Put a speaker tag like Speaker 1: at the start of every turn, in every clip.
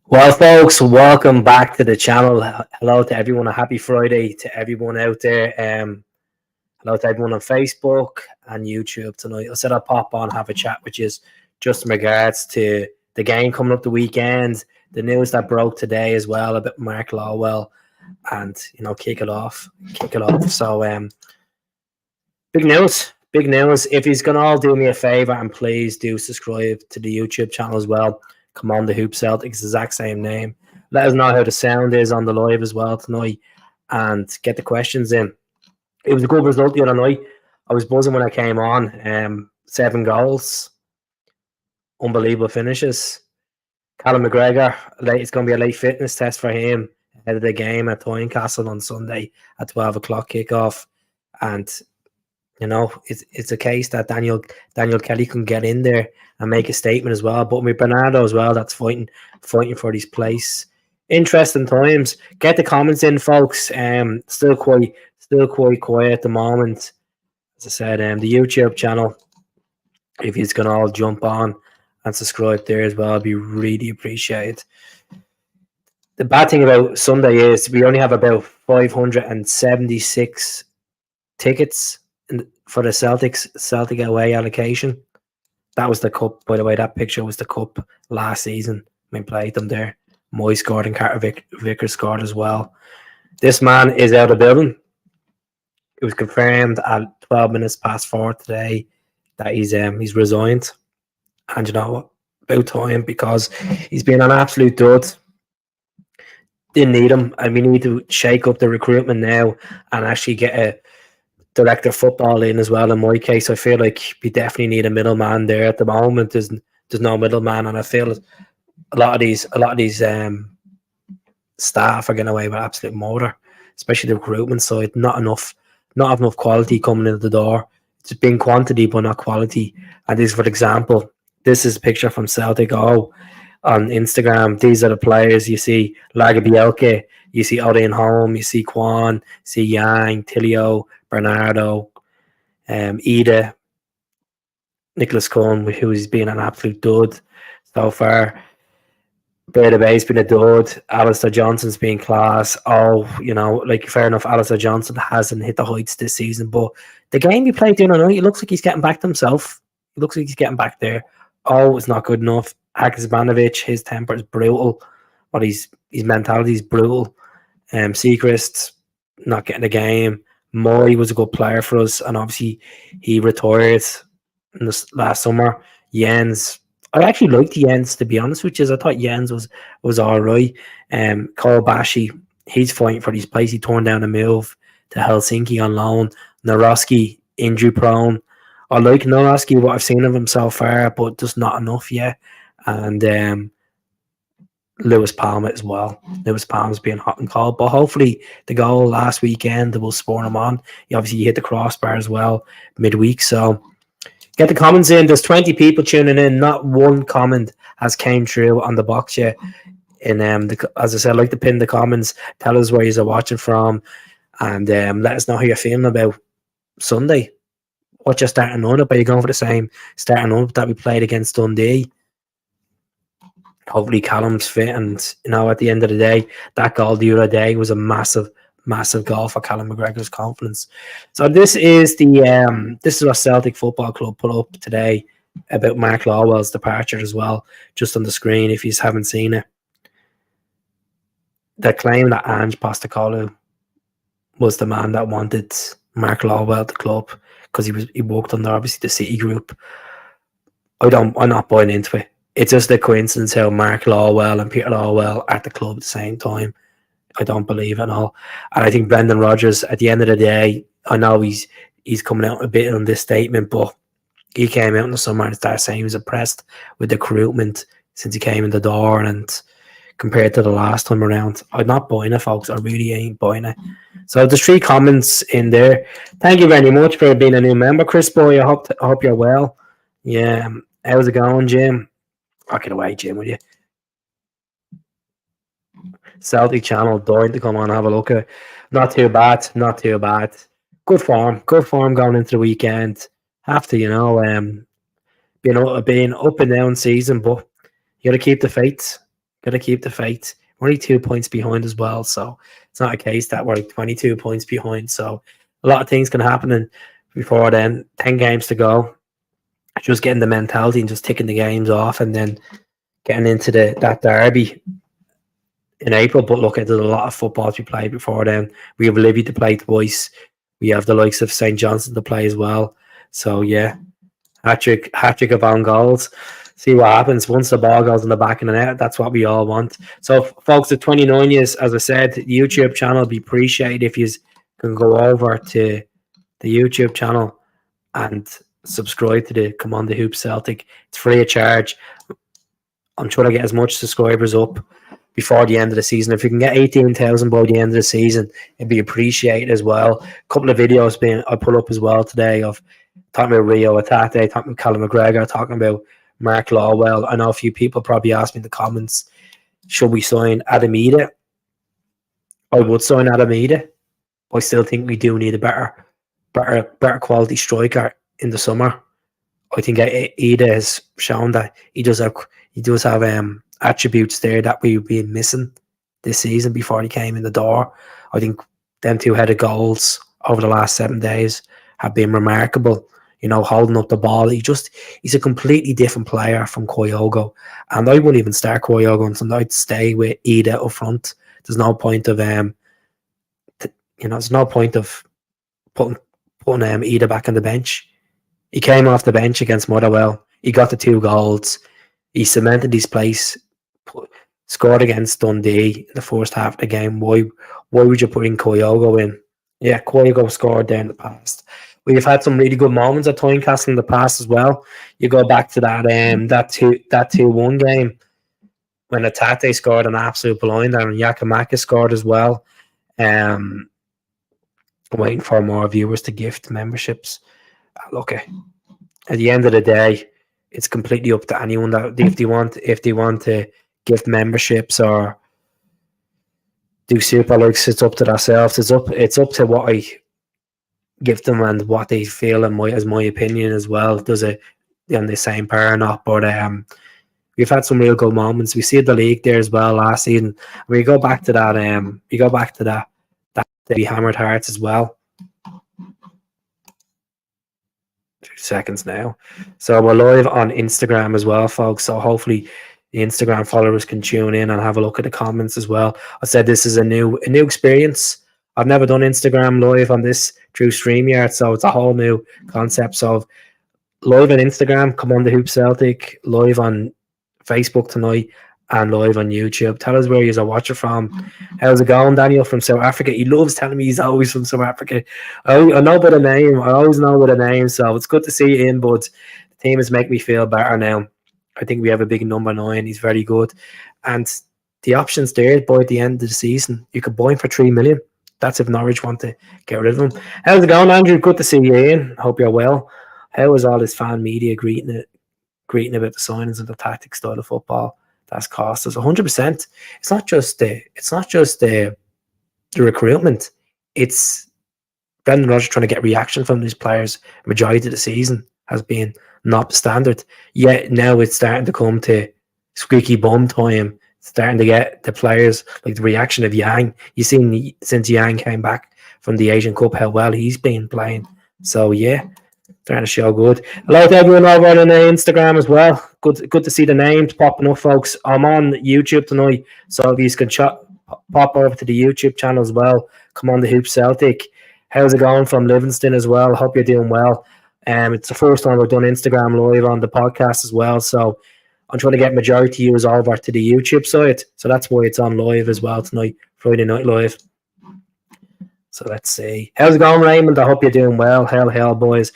Speaker 1: Well, folks, welcome back to the channel. Hello to everyone. A happy Friday to everyone out there. Hello to everyone on Facebook and YouTube tonight. I said I'll pop on, have a chat with you just in regards to the game coming up the weekend, the news that broke today as well about Mark Lawwell, and kick it off. So, big news. Big news. If he's gonna all do me a favor and please do subscribe to the YouTube channel as well. Come on, the Hoop Celtics, exact same name. Let us know how the sound is on the live as well tonight and get the questions in. It was a good result the other night. I was buzzing when I came on. 7 goals. Unbelievable finishes. Callum McGregor, it's going to be a late fitness test for him ahead of the game at TYNECASTLE on Sunday at 12 o'clock kickoff. And it's a case that Daniel Kelly can get in there and make a statement as well. But with Bernardo as well, that's fighting for his place. Interesting times. Get the comments in, folks. Still quite quiet at the moment. As I said, the YouTube channel, if you can all jump on and subscribe there as well, it'd be really appreciated. The bad thing about Sunday is we only have about 576 tickets for the Celtic away allocation. That was the cup, by the way. That picture was the cup last season. We played them there. Moy scored and Carter Vickers scored as well. This man is out of building. It was confirmed at 12 minutes past 4 today that he's resigned. And you know what? About time, because he's been an absolute dud. Didn't need him, and we need to shake up the recruitment now and actually get a director of football in as well. In my case, I feel like we definitely need a middleman there. At the moment, there's no middleman, and I feel a lot of these staff are getting away with absolute murder, especially the recruitment side. Not enough quality coming in the door. It's been quantity but not quality. And this, for example, this is a picture from Celtic on Instagram. These are the players you see: Lagerbielke, you see Odin Holm, you see Kwan, you see Yang, Tilio, Bernardo, Ida, Nicholas Cohn, who's been an absolute dud so far. Breda Bay's been a dud. Alistair Johnson's been class. Fair enough, Alistair Johnson hasn't hit the heights this season, but the game he played the other night, it looks like he's getting back to himself. It looks like he's getting back there. Oh, it's not good enough. Akizbanovic, his temper is brutal. But his mentality is brutal. Seacrest, not getting the game. Moy was a good player for us, and obviously he retired in this last summer. Jens, I actually liked Jens, to be honest with you. I thought Jens was all right. Cole Bashi, he's fighting for his place. He turned down a move to Helsinki on loan. Naroski, injury prone. I like Naroski, what I've seen of him so far, but just not enough yet. And Lewis Palmer as well. Lewis Palmer's being hot and cold, but hopefully the goal last weekend will spur him on. He obviously hit the crossbar as well midweek, so get the comments in. There's 20 people tuning in. Not one comment has came through on the box yet. And as I said, I'd like to pin the comments. Tell us where you're watching from, and let us know how you're feeling about Sunday. What you're starting lineup? Are you going for the same starting lineup that we played against Dundee? Hopefully Callum's fit, and at the end of the day, that goal the other day was a massive goal for Callum McGregor's confidence. So this is what Celtic Football Club put up today about Mark Lawwell's departure as well, just on the screen if you haven't seen it. They're claiming that Ange Postecoglou was the man that wanted Mark Lawwell at the club because he worked under obviously the City Group. I'm not buying into it. It's just a coincidence how Mark Lawwell and Peter Lawwell are at the club at the same time. I don't believe it at all. And I think Brendan Rodgers, at the end of the day, I know he's coming out a bit on this statement, but he came out in the summer and started saying he was impressed with the recruitment since he came in the door, and compared to the last time around. I'm not buying it, folks. I really ain't buying it. So there's 3 comments in there. Thank you very much for being a new member, Chris Boy. I hope you're well. Yeah. How's it going, Jim? I'll get away, Jim, will you? Celtic channel, dying to come on and have a look at it. Not too bad. Good form going into the weekend. Have to, being up and down season, but you got to keep the faith. Gotta keep the faith. We're only 2 points behind as well, so it's not a case that we're like 22 points behind. So a lot of things can happen, and before then, 10 games to go. Just getting the mentality and just ticking the games off, and then getting into that derby in April. But look, there's a lot of football to be played before then. We have Libby to play twice. We have the likes of St. Johnstone to play as well. So yeah, hat-trick of own goals. See what happens once the ball goes in the back of the net. That's what we all want. So folks, at 29 years, as I said, the YouTube channel would be appreciated if you can go over to the YouTube channel and subscribe to the Come On The Hoop Celtic. It's free of charge. I'm trying to get as much subscribers up before the end of the season. If we can get 18,000 by the end of the season, it'd be appreciated as well. A couple of videos I put up as well today of talking about Rio Atate, talking about Callum McGregor, talking about Mark Lawwell. I know a few people probably asked me in the comments, should we sign Adam Ida? I would sign Adam Ida. I still think we do need a better quality striker in the summer. I think Ida has shown that he does have attributes there that we've been missing this season before he came in the door. I think them two-headed goals over the last 7 days have been remarkable. You know, holding up the ball. He's a completely different player from Kyogo. And I wouldn't even start Kyogo until I'd stay with Ida up front. There's no point of putting Ida back on the bench. He came off the bench against Motherwell. He got the 2 goals. He cemented his place. Scored against Dundee in the first half of the game. Why would you put in Kyogo in? Yeah, Kyogo scored there in the past. We've had some really good moments at TYNECASTLE in the past as well. You go back to that 2-1 game when Atate scored an absolute blinder and Yakamaka scored as well. Waiting for more viewers to gift memberships. Look, at the end of the day, it's completely up to anyone that if they want to gift memberships or do super likes, it's up to themselves. It's up to what I give them and what they feel, and as my opinion as well. Does it on the same pair or not? But we've had some real good moments. We see the league there as well last season. We go back to that. That we hammered hearts as well. 2 seconds now. So we're live on Instagram as well, folks. So hopefully the Instagram followers can tune in and have a look at the comments as well. I said this is a new experience. I've never done Instagram live on this through StreamYard, so it's a whole new concept. So live on Instagram, Come On The Hoop Celtic, live on Facebook tonight, and live on YouTube. Tell us where you're watching from. How's it going, Daniel from South Africa? He loves telling me he's always from South Africa. I know by the name. I always know by the name, so it's good to see you in, but the team is making me feel better now. I think we have a big number 9. He's very good. And the option's there by the end of the season. You could buy him for 3 million. That's if Norwich want to get rid of him. How's it going, Andrew? Good to see you in. Hope you're well. How is all this fan media greeting about the signings and the tactic style of football that's cost us? 100%. It's not just the recruitment. It's Brendan Rodgers trying to get reaction from these players. Majority of the season has been not the standard. Yet now it's starting to come to squeaky bum time. Starting to get the players, like the reaction of Yang. You've seen since Yang came back from the Asian Cup how well he's been playing. So yeah, starting to show good. Hello to everyone over on Instagram as well. Good to see the names popping up, folks. I'm on YouTube tonight, so if you can pop over to the YouTube channel as well. Come On The Hoop Celtic. How's it going from Livingston as well? Hope you're doing well. It's the first time we've done Instagram live on the podcast as well, so I'm trying to get majority of you over to the YouTube side, so that's why it's on live as well tonight, Friday night live. So let's see. How's it going, Raymond? I hope you're doing well. Hell, boys.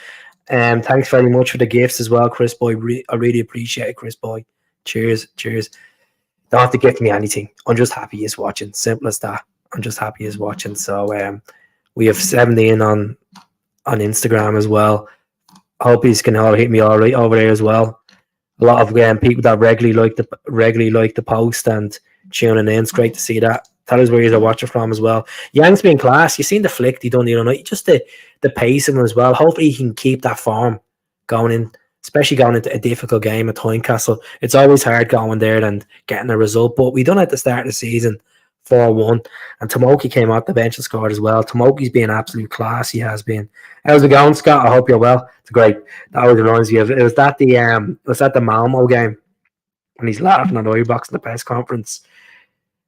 Speaker 1: Thanks very much for the gifts as well, Chris Boy. I really appreciate it, Chris Boy. Cheers. Don't have to gift me anything. I'm just happy he's watching. Simple as that. I'm just happy he's watching. So we have 17 on Instagram as well. I hope you can all hit me all right over there as well. A lot of people that regularly like the post and tuning in. It's great to see that. Tell us where you're watching from as well. Yang's been class. You seen the flick he done the other night. Just the pace of him as well. Hopefully he can keep that form going especially going into a difficult game at Tynecastle. It's always hard going there and getting a result, but we done it at the start of the season, 4-1, and Tomoki came out the bench and scored as well. Tomoki's been absolute class. He has been. How's it going, Scott? I hope you're well. It's great. That always reminds me of it. Was that the Malmo game when he's laughing on the Ibrox in the press conference?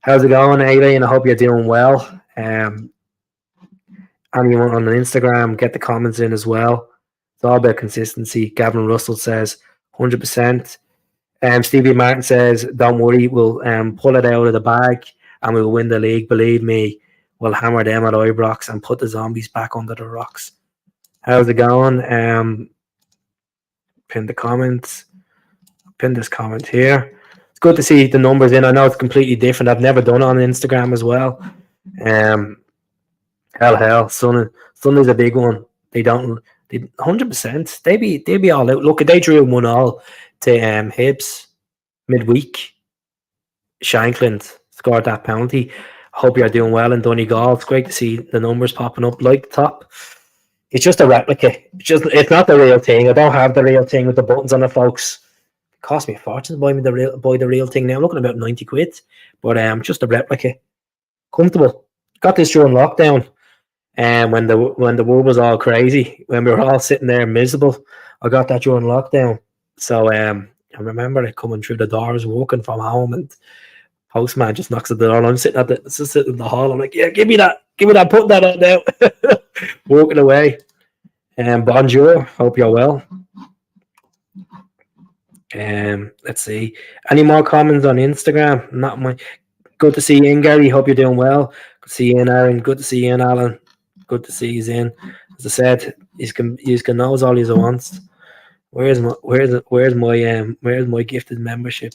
Speaker 1: How's it going, Aileen? I hope you're doing well. Anyone on the Instagram, get the comments in as well. It's all about consistency. Gavin Russell says 100%. Stevie Martin says, don't worry, we'll pull it out of the bag and we'll win the league. Believe me, we'll hammer them at Ibrox and put the zombies back under the rocks. How's it going? Pin the comments. Pin this comment here. It's good to see the numbers in. I know it's completely different. I've never done it on Instagram as well. Hell. Sunday's a big one. They 100%. They be all out. Look, they drew 1-1 to Hibs midweek. Shankland scored that penalty. Hope you're doing well in Donegal. It's great to see the numbers popping up like the top. It's just a replica. It's not the real thing. I don't have the real thing with the buttons on it, folks. It cost me a fortune to buy the real thing now. I'm looking at about 90 quid. But just a replica. Comfortable. Got this during lockdown. And when the world was all crazy, when we were all sitting there miserable, I got that during lockdown. So I remember it coming through the doors, walking from home, and postman just knocks at the door. And I'm sitting in the hall. I'm like, yeah, give me that, put that on now. Walking away. Bonjour, hope you're well. Let's see. Any more comments on Instagram? Not my. Good to see you in, Gary. Hope you're doing well. Good to see you in, Aaron. Good to see you in, Alan. Good to see you in. As I said, you can knows all you wants. Where's my gifted membership?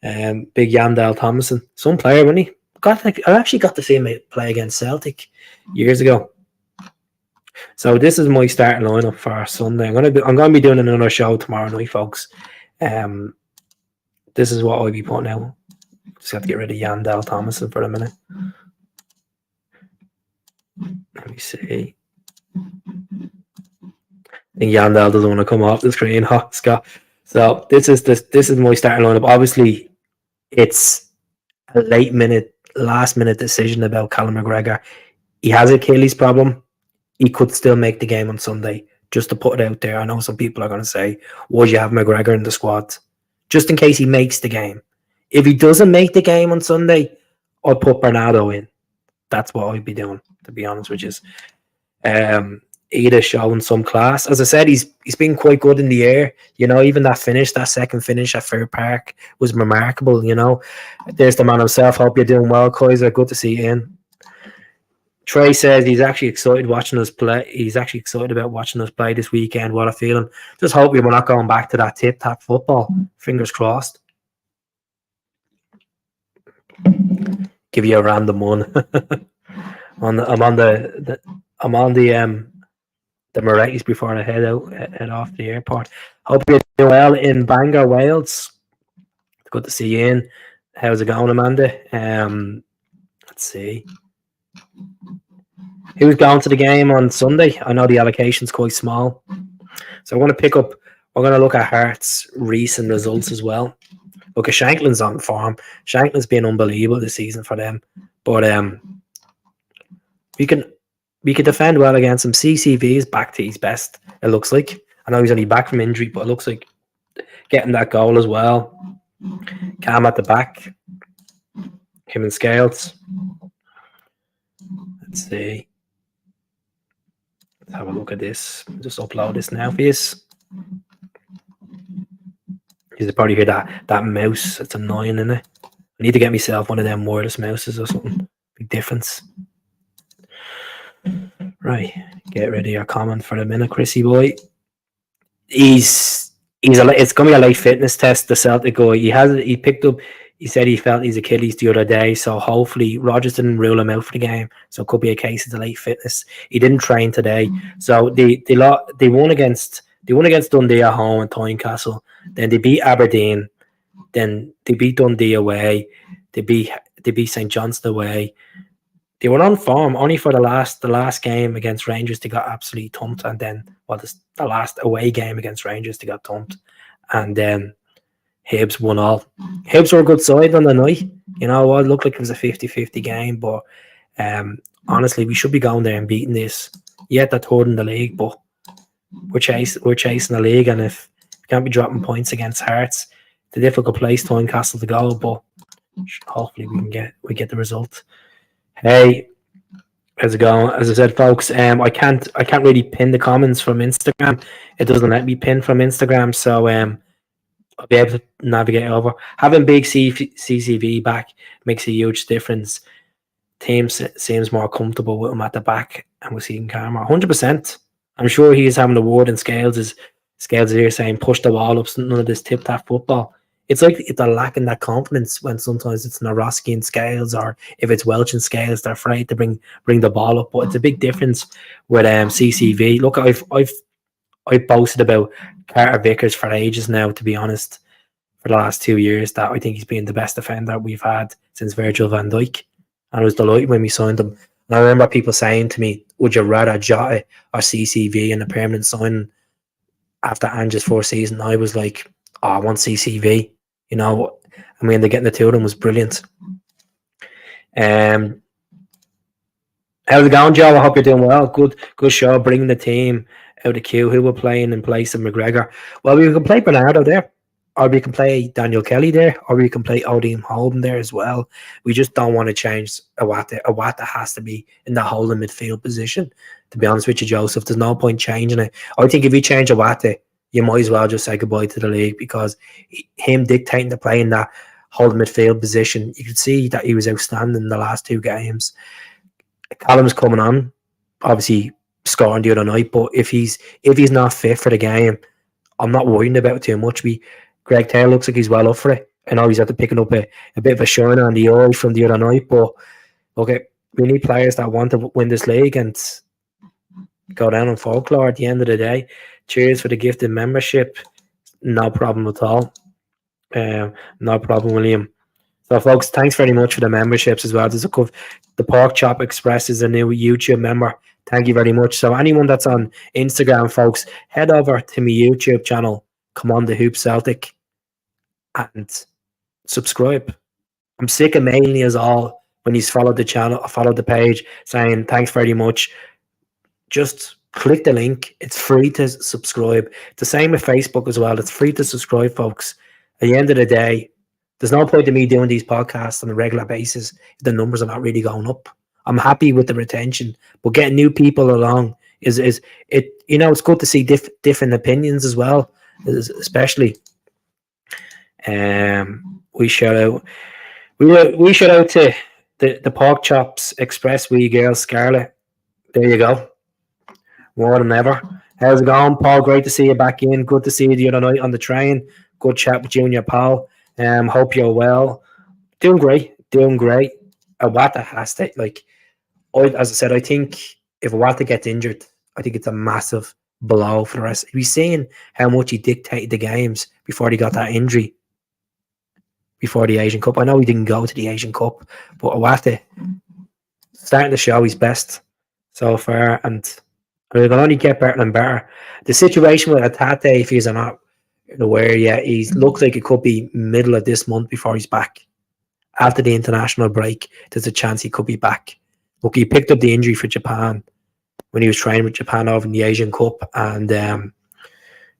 Speaker 1: Big Yandel Thomason, some player, when he got. I actually got to see him play against Celtic years ago. So this is my starting lineup for Sunday. I'm gonna be doing another show tomorrow night, folks. This is what I'll be putting out. Just have to get rid of Yandel Thomason for a minute. Let me see. I think Yandel doesn't want to come off the screen, Scott. So this is my starting lineup. Obviously, it's a last minute decision about Callum McGregor. He has an Achilles problem. He could still make the game on Sunday. Just to put it out there. I know some people are going to say, would you have McGregor in the squad? Just in case he makes the game. If he doesn't make the game on Sunday, I'll put Bernardo in. That's what I'd be doing, to be honest with you. Ida showing some class. As I said, he's been quite good in the air. Even that second finish at Fair Park was remarkable, There's the man himself. Hope you're doing well, Kaiser. Good to see you in. Trey says he's actually excited watching us play. He's actually excited about watching us play this weekend. What a feeling. Just hope we're not going back to that tip-tap football. Fingers crossed. Give you a random one. I'm on the Moretti's before I head off the airport. Hope you're doing well in Bangor, Wales. Good to see you in. How's it going, Amanda? Let's see. Who's going to the game on Sunday? I know the allocation's quite small. So we're going to look at Hearts' recent results as well. Look, Shankland's on form. Shankland's been unbelievable this season for them. But we could defend well against him. CCV is back to his best, it looks like. I know he's only back from injury, but it looks like getting that goal as well. Cam at the back. Him and Scales. Let's see. Let's have a look at this. Just upload this now for you. You probably hear that mouse. It's annoying, isn't it? I need to get myself one of them wireless mouses or something. Big difference. Right. Get rid of your comment for a minute, Chrissy boy. It's going to be a late fitness test, the Celtic guy. He picked up. He said he felt his Achilles the other day, so hopefully Rodgers didn't rule him out for the game. So it could be a case of delayed fitness. He didn't train today, so they won against Dundee at home and Tynecastle. Then they beat Aberdeen. Then they beat Dundee away. They beat St Johnstone away. They were on form only for the last game against Rangers. They got absolutely thumped, and then the last away game against Rangers, they got thumped, and then Hibs won all. Hibs were a good side on the night. You know what? It looked like it was a 50-50 game, but honestly, we should be going there and beating this. Yet they're third in the league, but we're chasing the league, and if we can't be dropping points against Hearts, it's a difficult place, Tynecastle, to go, but hopefully we get the result. Hey, how's it going? As I said, folks, I can't really pin the comments from Instagram. It doesn't let me pin from Instagram, so I'll be able to navigate over. Having big CCV back makes a huge difference. Team seems more comfortable with him at the back, and we're seeing camera 100%. I'm sure he is having a word, and Scales is here saying push the wall up. None of this tip tap football. It's like they're lacking that confidence when sometimes it's Naroski and Scales, or if it's Welch and Scales, they're afraid to bring the ball up. But it's a big difference with CCV. Look, I've boasted about Carter Vickers for ages now, to be honest, for the last 2 years, that I think he's been the best defender we've had since Virgil van Dijk. And I was delighted when we signed him. And I remember people saying to me, would you rather Jota or CCV in a permanent signing after Ange's first season? I was like, oh, I want CCV. You know, I mean, getting the two of them was brilliant. How's it going, Joe? I hope you're doing well. Good show. Bringing the team out of queue. Who we're playing in place of McGregor? Well, we can play Bernardo there, or we can play Daniel Kelly there, or we can play Odium Holden there as well. We just don't want to change Awata. Awata has to be in the holding midfield position. To be honest with you, Joseph, there's no point changing it. I think if you change Awata, you might as well just say goodbye to the league, because him dictating the play in that holding midfield position, you could see that he was outstanding in the last 2 games. Callum's coming on, obviously scoring the other night, but if he's not fit for the game, I'm not worrying about it too much. Greg Taylor looks like he's well up for it. I know he's had to picking up a bit of a shine on the eye from the other night, but okay, we need players that want to win this league and go down in folklore at the end of the day. Cheers for the gifted membership. No problem at all. No problem, William. So, folks, thanks very much for the memberships as well. The Pork Chop Express is a new YouTube member. Thank you very much. So, anyone that's on Instagram, folks, head over to my YouTube channel, Come On The Hoop Celtic, and subscribe. I'm sick of mailing us all when he's followed the channel, followed the page, saying thanks very much. Just click the link. It's free to subscribe. The same with Facebook as well. It's free to subscribe, folks. At the end of the day, there's no point in me doing these podcasts on a regular basis if the numbers are not really going up. I'm happy with the retention, but getting new people along is it. You know, it's good to see different opinions as well, especially. We shout out to the Pork Chops Express wee girl Scarlett. There you go. More than ever. How's it going, Paul? Great to see you back in. Good to see you the other night on the train. Good chat with Junior Paul. Hope you're well. Doing great. Awata has to, as I said, I think if Awata gets injured, I think it's a massive blow for the rest. We've seen how much he dictated the games before he got that injury, before the Asian Cup. I know he didn't go to the Asian Cup, but Awata starting to show his best so far, and it will only get better and better. The situation with Atate, if he's not aware yet, he looks like it could be middle of this month before he's back. After the international break, there's a chance he could be back. Look, he picked up the injury for Japan when he was training with Japan over in the Asian Cup, and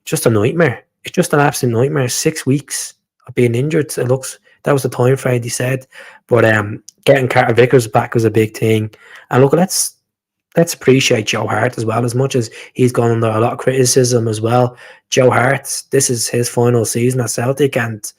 Speaker 1: just a nightmare. It's just an absolute nightmare. 6 weeks of being injured. That was the time frame he said. But getting Carter Vickers back was a big thing. And look, let's appreciate Joe Hart as well, as much as he's gone under a lot of criticism as well. Joe Hart, this is his final season at Celtic, and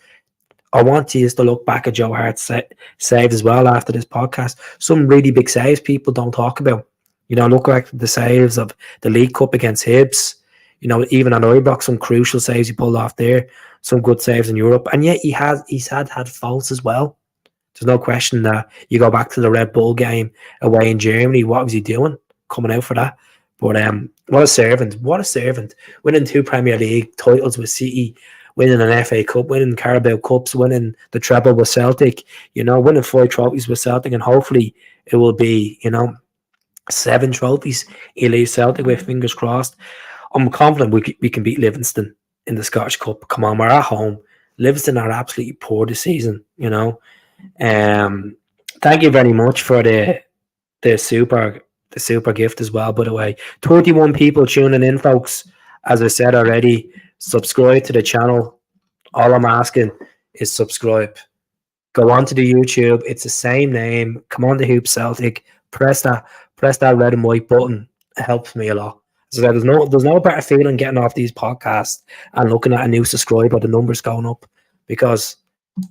Speaker 1: I want you to look back at Joe Hart's saves as well after this podcast. Some really big saves people don't talk about. You know, look at the saves of the League Cup against Hibs. You know, even at Ibrox, some crucial saves he pulled off there. Some good saves in Europe. And yet he's had faults as well. There's no question that you go back to the Red Bull game away in Germany. What was he doing coming out for that? But what a servant. Winning 2 Premier League titles with City, winning an FA Cup, winning Carabao Cups, winning the treble with Celtic, you know, winning 4 trophies with Celtic, and hopefully it will be, 7 trophies he leaves Celtic with, fingers crossed. I'm confident we can beat Livingston in the Scottish Cup. Come on, we're at home. Livingston are absolutely poor this season, you know. Um, Thank you very much for the super the super gift as well. By the way, 31 people tuning in, folks. As I said already, subscribe to the channel. All I'm asking is subscribe. Go on to the YouTube. It's the same name. Come on to Hoop Celtic. Press that red and white button. It helps me a lot. So there's no better feeling getting off these podcasts and looking at a new subscriber, the numbers going up. Because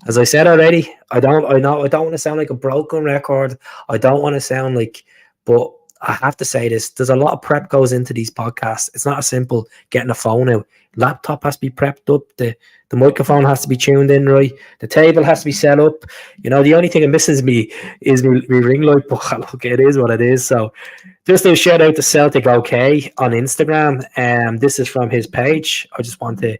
Speaker 1: as I said already, I don't want to sound like a broken record. I don't want to sound like, but I have to say this. There's a lot of prep goes into these podcasts. It's not as simple getting a phone out. Laptop has to be prepped up. The microphone has to be tuned in right. The table has to be set up. You know, the only thing that misses me is me ring light, but look, it is what it is. So just a shout out to Celtic OK on Instagram. This is from his page. I just want to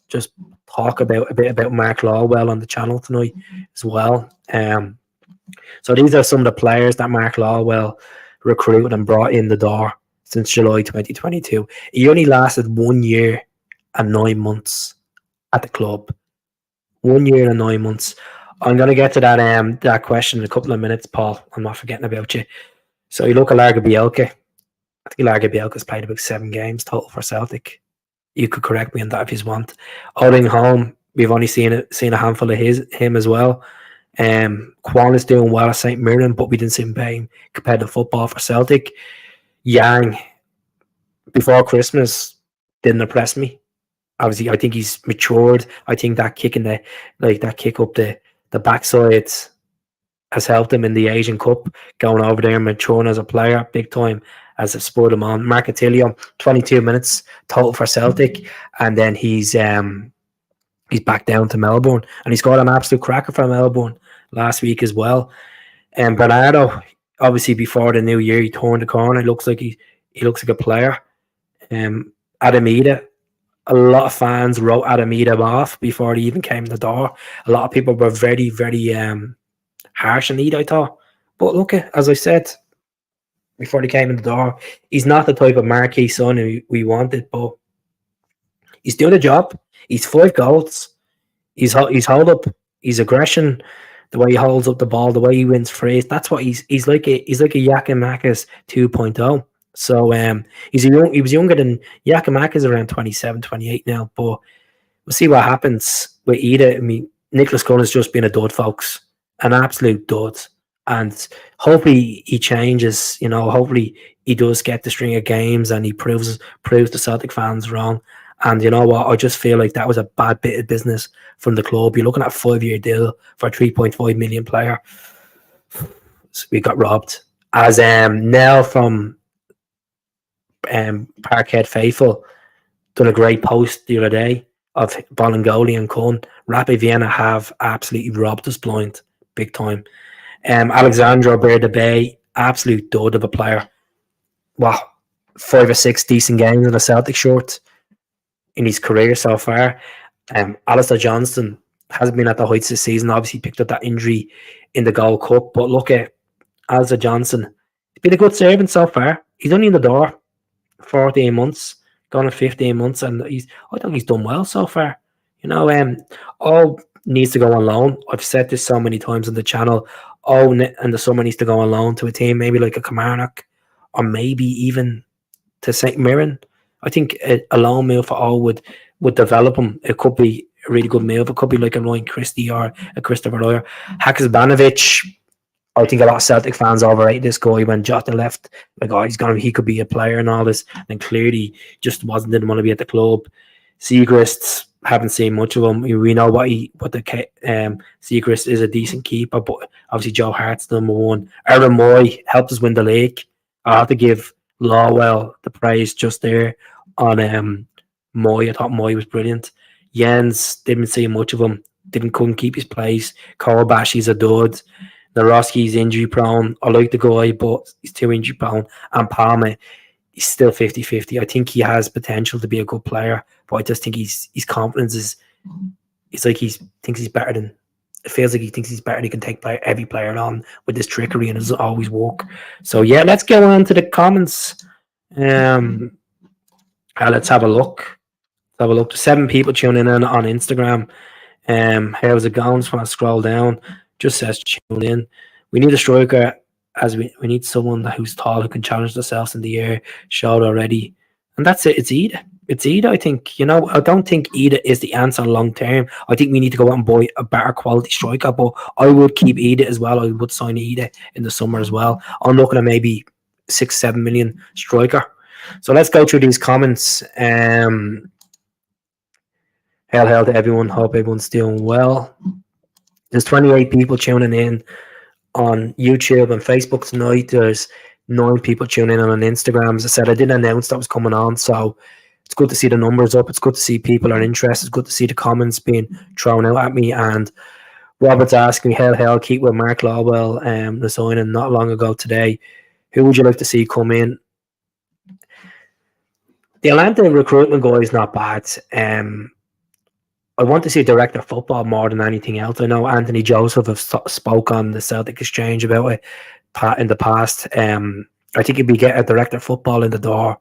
Speaker 1: just talk a bit about Mark Lawwell on the channel tonight as well. So these are some of the players that Mark Lawwell recruited and brought in the door since July 2022. He only lasted 1 year and 9 months at the club. 1 year and 9 months. I'm going to get to that question in a couple of minutes, Paul. I'm not forgetting about you. So you look at Larga Bielka. I think Larga Bielka's played about 7 games total for Celtic. You could correct me on that if you want. Oling home, we've only seen a handful of him as well. Kwan is doing well at St. Mirren, but we didn't see him playing competitive football for Celtic. Yang, before Christmas, didn't impress me. Obviously, I think he's matured. I think that kick that kick up the backside has helped him in the Asian Cup, going over there and maturing as a player, big time, as a spurred him on. Mark Attilio, 22 minutes total for Celtic, and then he's back down to Melbourne, and he's got an absolute cracker for Melbourne last week as well. And Bernardo, obviously before the new year, he turned the corner. He looks like a player. Adamida, a lot of fans wrote Adamida off before he even came to the door. A lot of people were very, very harsh on Ida, I thought. But look, as I said before he came in the door, he's not the type of marquee son we wanted, but he's doing the job. He's 5 goals. He's hold up. His aggression, the way he holds up the ball, the way he wins frees. That's what he's like a Yakimakis 2.0. So he was younger than Yakimakis, around 27, 28 now. But we'll see what happens with Ida. I mean, Nicholas Gunn has just been a dud, folks, an absolute dud. And hopefully he changes. You know, hopefully he does get the string of games and he proves the Celtic fans wrong. And you know what? I just feel like that was a bad bit of business from the club. You're looking at a 5-year deal for a 3.5 million player. So we got robbed. As Nell from Parkhead Faithful done a great post the other day of Bolingoli and Kun. Rapid Vienna have absolutely robbed us blind, big time. Alexandro Berdabay, absolute dud of a player. Wow, 5 or 6 decent games in a Celtic shirt in his career so far. Alistair Johnston hasn't been at the heights this season. Obviously picked up that injury in the Gold Cup, but look at Alistair Johnston. He's been a good servant so far. He's only in the door 14 months, gone in 15 months, and I think he's done well so far. You know, all needs to go on loan. I've said this so many times on the channel. All in the summer needs to go on loan to a team, maybe like a Kilmarnock, or maybe even to St. Mirren. I think a loan move for all would develop him. It could be a really good move. It could be like a Ryan Christie or a Christopher Lawyer. Haksabanovic, I think a lot of Celtic fans overrate this guy when Jota left. Like, oh, he could be a player and all this. And clearly just didn't want to be at the club. Siegrist, haven't seen much of him. We know Siegrist is a decent keeper, but obviously Joe Hart's number one. Aaron Moy helped us win the league. I have to give Lawwell the praise just there on Moy. I thought Moy was brilliant. Jens, didn't see much of him. Couldn't keep his place. Kovac, he's a dud. Naroski's injury prone. I like the guy, but he's too injury prone. And Palmer, he's still 50-50. I think he has potential to be a good player, but I just think his confidence is like he thinks he's better than. It feels like he thinks he's better. He can take every player on with this trickery, and it doesn't always work. So yeah, let's go on to the comments. Let's have a look. Let's have a look. 7 people tuning in on Instagram. How's it going? Just want to scroll down. Just says tune in. We need a striker, as we need someone who's tall who can challenge themselves in the air. Showed already, and that's it. It's Ida. It's Ida. I think, I don't think Ida is the answer long term. I think we need to go out and buy a better quality striker. But I would keep Ida as well. I would sign Ida in the summer as well. I'm looking at maybe 6-7 million striker. So let's go through these comments. Hail to everyone. Hope everyone's doing well. There's 28 people tuning in on YouTube and Facebook tonight. There's 9 people tuning in on Instagram. As I said, I didn't announce that was coming on, so it's good to see the numbers up. It's good to see people are interested. It's good to see the comments being thrown out at me. And Robert's asking, hell, keep with Mark Lawwell resigning not long ago today. Who would you like to see come in? The Atlanta recruitment guy is not bad. I want to see director of football more than anything else. I know Anthony Joseph have spoke on the Celtic Exchange about it in the past. I think if we get a director of football in the door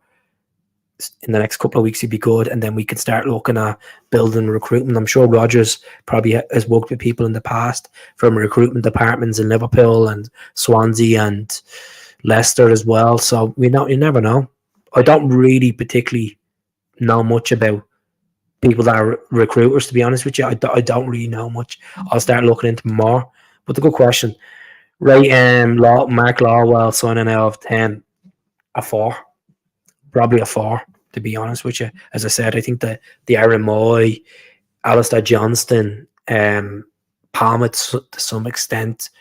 Speaker 1: in the next couple of weeks, he'd be good, and then we can start looking at building recruitment. I'm sure Rogers probably has worked with people in the past from recruitment departments in Liverpool and Swansea and Leicester as well. So you never know. I don't really particularly know much about people that are recruiters, to be honest with you. I don't really know much. I'll start looking into more. But the good question. Right, Mark Lawwell signing out of 10, a 4. Probably a 4, to be honest with you. As I said, I think that the Aaron Moy, Alistair Johnston, Palmer to some extent,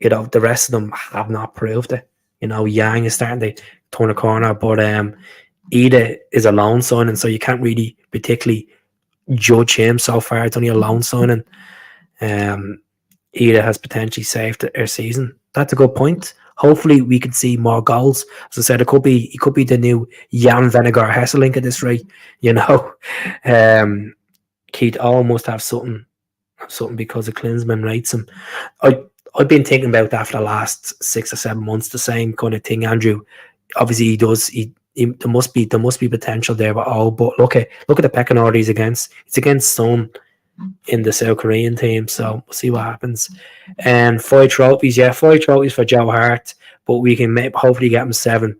Speaker 1: the rest of them have not proved it. Yang is starting to turn a corner, but Ida is a loan signing, so you can't really particularly judge him so far. It's only a loan signing. Ida has potentially saved her season. That's a good point. Hopefully, we can see more goals. As I said, he could be the new Jan Venegar Hesselink at this rate. Keith O must have something because the Klinsmann rates him. I've been thinking about that for the last 6 or 7 months. The same kind of thing, Andrew. Obviously, he does. There must be potential there, but look at the pecking order he's against. It's against Son in the South Korean team, so we'll see what happens. And 5 trophies, 5 trophies for Joe Hart, but we can hopefully get him 7.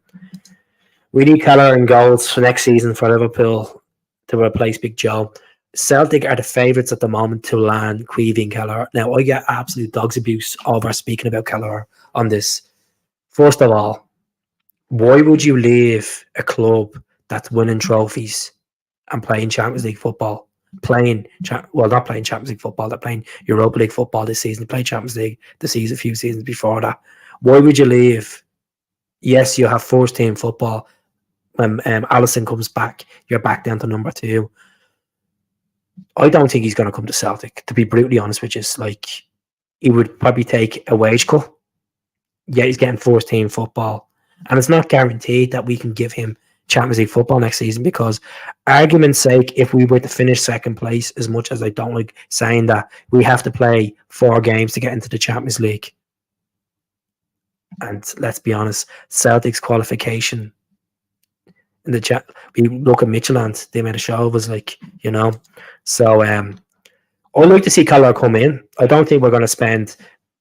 Speaker 1: We need Keller and goals for next season for Liverpool to replace Big Joe. Celtic are the favourites at the moment to land Queevy and Keller. Now, I get absolute dog's abuse over speaking about Keller on this. First of all, why would you leave a club that's winning trophies and playing Champions League football? Not playing Champions League football, they're playing Europa League football this season. They played Champions League a few seasons before that. Why would you leave? Yes, you have first team football. When Alisson comes back, you're back down to number 2. I don't think he's going to come to Celtic, to be brutally honest with you. He would probably take a wage cut. Yeah, he's getting first team football. And it's not guaranteed that we can give him Champions League football next season because, argument's sake, if we were to finish second place, as much as I don't like saying that, we have to play 4 games to get into the Champions League. And let's be honest, Celtic's qualification in the chat, we look at Midtjylland, they made a show of us, So I'd like to see Keller come in. I don't think we're going to spend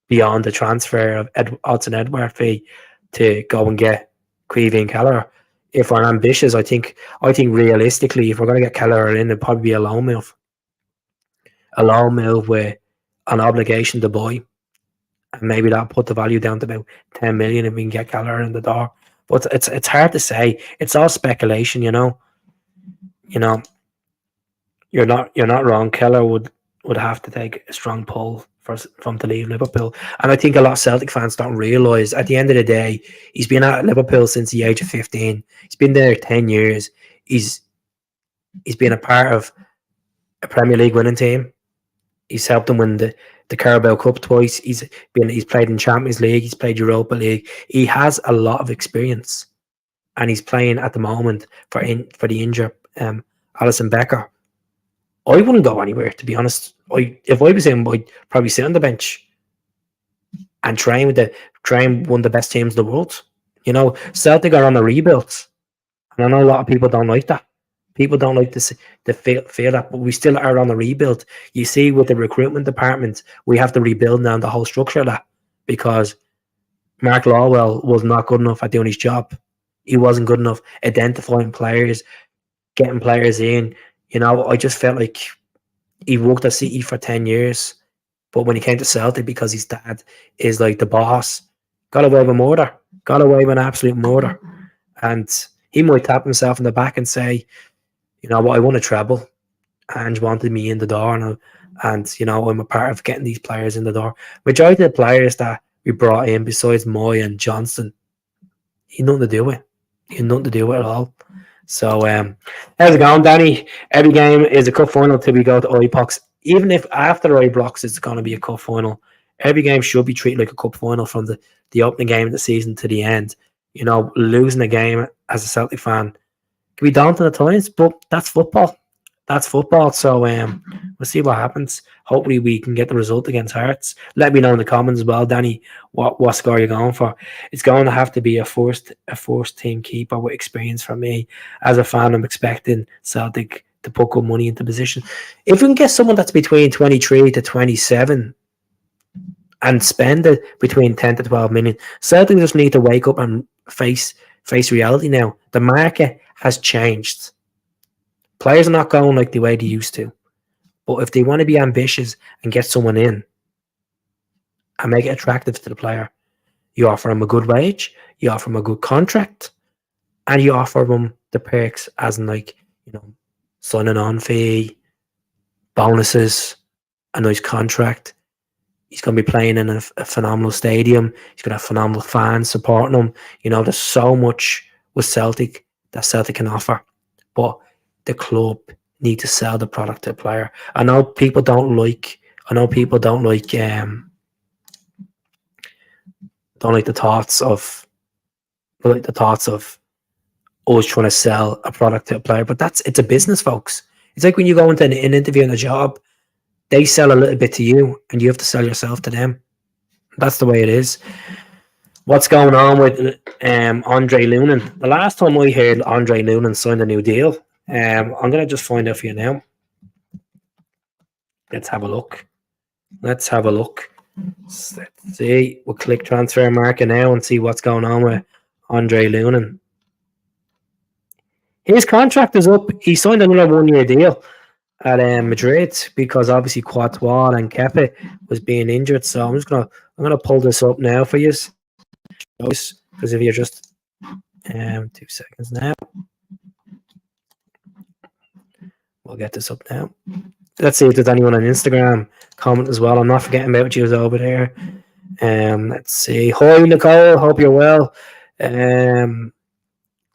Speaker 1: beyond the transfer of Odson Edward fee to go and get Queevy and Keller. If we're ambitious, I think realistically, if we're going to get Keller in, it'd probably be a loan move. A loan move with an obligation to buy. And maybe that'll put the value down to about 10 million if we can get Keller in the door. But it's hard to say. It's all speculation, You're not wrong. Keller would have to take a strong pull for him to leave Liverpool. And I think a lot of Celtic fans don't realise, at the end of the day, he's been at Liverpool since the age of 15. He's been there 10 years. He's been a part of a Premier League winning team. He's helped them win the Carabao Cup twice. He's played in Champions League. He's played Europa League. He has a lot of experience, and he's playing at the moment for the injured Alisson Becker. I wouldn't go anywhere, to be honest. If I was him, I'd probably sit on the bench and train one of the best teams in the world. Celtic are on a rebuild, And I know a lot of people don't like that. People don't like to feel that, but we still are on a rebuild. You see, with the recruitment department, we have to rebuild now the whole structure of that, because Mark Lawwell was not good enough at doing his job. He wasn't good enough identifying players, getting players in. I just felt like he worked at City for 10 years, but when he came to Celtic, because his dad is like the boss, got away with murder. Got away with an absolute murder. And he might tap himself in the back and say, I won a treble. Ange wanted me in the door, and I'm a part of getting these players in the door. Majority of the players that we brought in, besides Moy and Johnston, he had nothing to do with. He had nothing to do with it at all. So, how's it going, Danny? Every game is a cup final till we go to IPOX. Even if after IPOX it's going to be a cup final, every game should be treated like a cup final from the opening game of the season to the end. Losing a game as a Celtic fan can be daunting at times, but that's football. That's football. So we'll see what happens. Hopefully we can get the result against Hearts. Let me know in the comments as well, Danny, what score you're going for. It's going to have to be a first team keeper with experience from me. As a fan, I'm expecting Celtic to put good money into position. If we can get someone that's between 23 to 27 and spend it between 10 to 12 million, Celtic just need to wake up and face reality now. The market has changed. Players are not going like the way they used to. But if they want to be ambitious and get someone in and make it attractive to the player, you offer them a good wage, you offer them a good contract, and you offer them the perks as in signing on fee, bonuses, a nice contract. He's going to be playing in a phenomenal stadium. He's going to have phenomenal fans supporting him. There's so much with Celtic that Celtic can offer. But the club need to sell the product to the player. I know people don't like the thoughts of us trying to sell a product to a player, but it's a business, folks. It's like when you go into an interview and a job, they sell a little bit to you and you have to sell yourself to them. That's the way it is. What's going on with Andre Lunin? The last time I heard Andre Lunin signed a new deal, I'm going to just find out for you now. Let's have a look. Let's see. We'll click transfer market now and see what's going on with Andre Lunin. His contract is up. He signed another 1-year deal at Madrid because obviously Courtois and Kepa was being injured. So I'm gonna pull this up now for you, because if you're just 2 seconds now, we'll get this up now. Let's see if there's anyone on Instagram comment as well. I'm not forgetting about you over there. Let's see. Hi Nicole, hope you're well.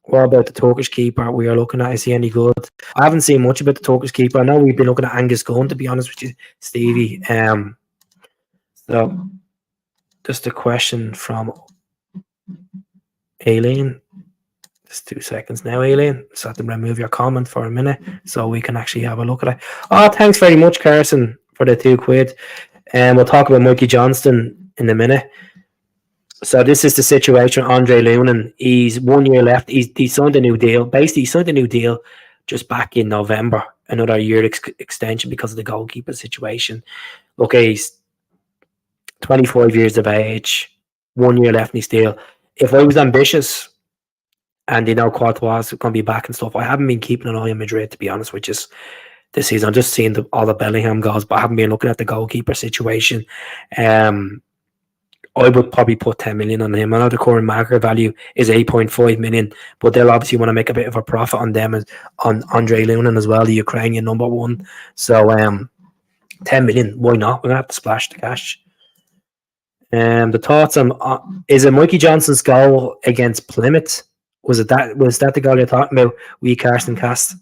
Speaker 1: What about the Turkish keeper we are looking at? Is he any good? I haven't seen much about the Turkish keeper. I know we've been looking at Angus Gunn, to be honest with you, Stevie. So just a question from Aileen. Just 2 seconds now, Aileen. Just have to remove your comment for a minute so we can actually have a look at it. Oh, thanks very much, Carson, for the £2. We'll talk about Mikey Johnston in a minute. So this is the situation. Andre Lunin, he's 1 year left. He signed a new deal. Basically, he signed a new deal just back in November. Another year extension because of the goalkeeper situation. Look, he's 25 years of age. 1 year left in his deal. If I was ambitious, and Courtois is going to be back and stuff, I haven't been keeping an eye on Madrid, to be honest, which is this season. I'm just seeing all the Bellingham goals, but I haven't been looking at the goalkeeper situation. I would probably put 10 million on him. I know the current market value is 8.5 million, but they'll obviously want to make a bit of a profit on them, on Andre Lunin as well, the Ukrainian number one. So 10 million, why not? We're going to have to splash the cash. The thoughts on is it Mikey Johnson's goal against Plymouth? Was that the goal you're talking about? Carson Cast?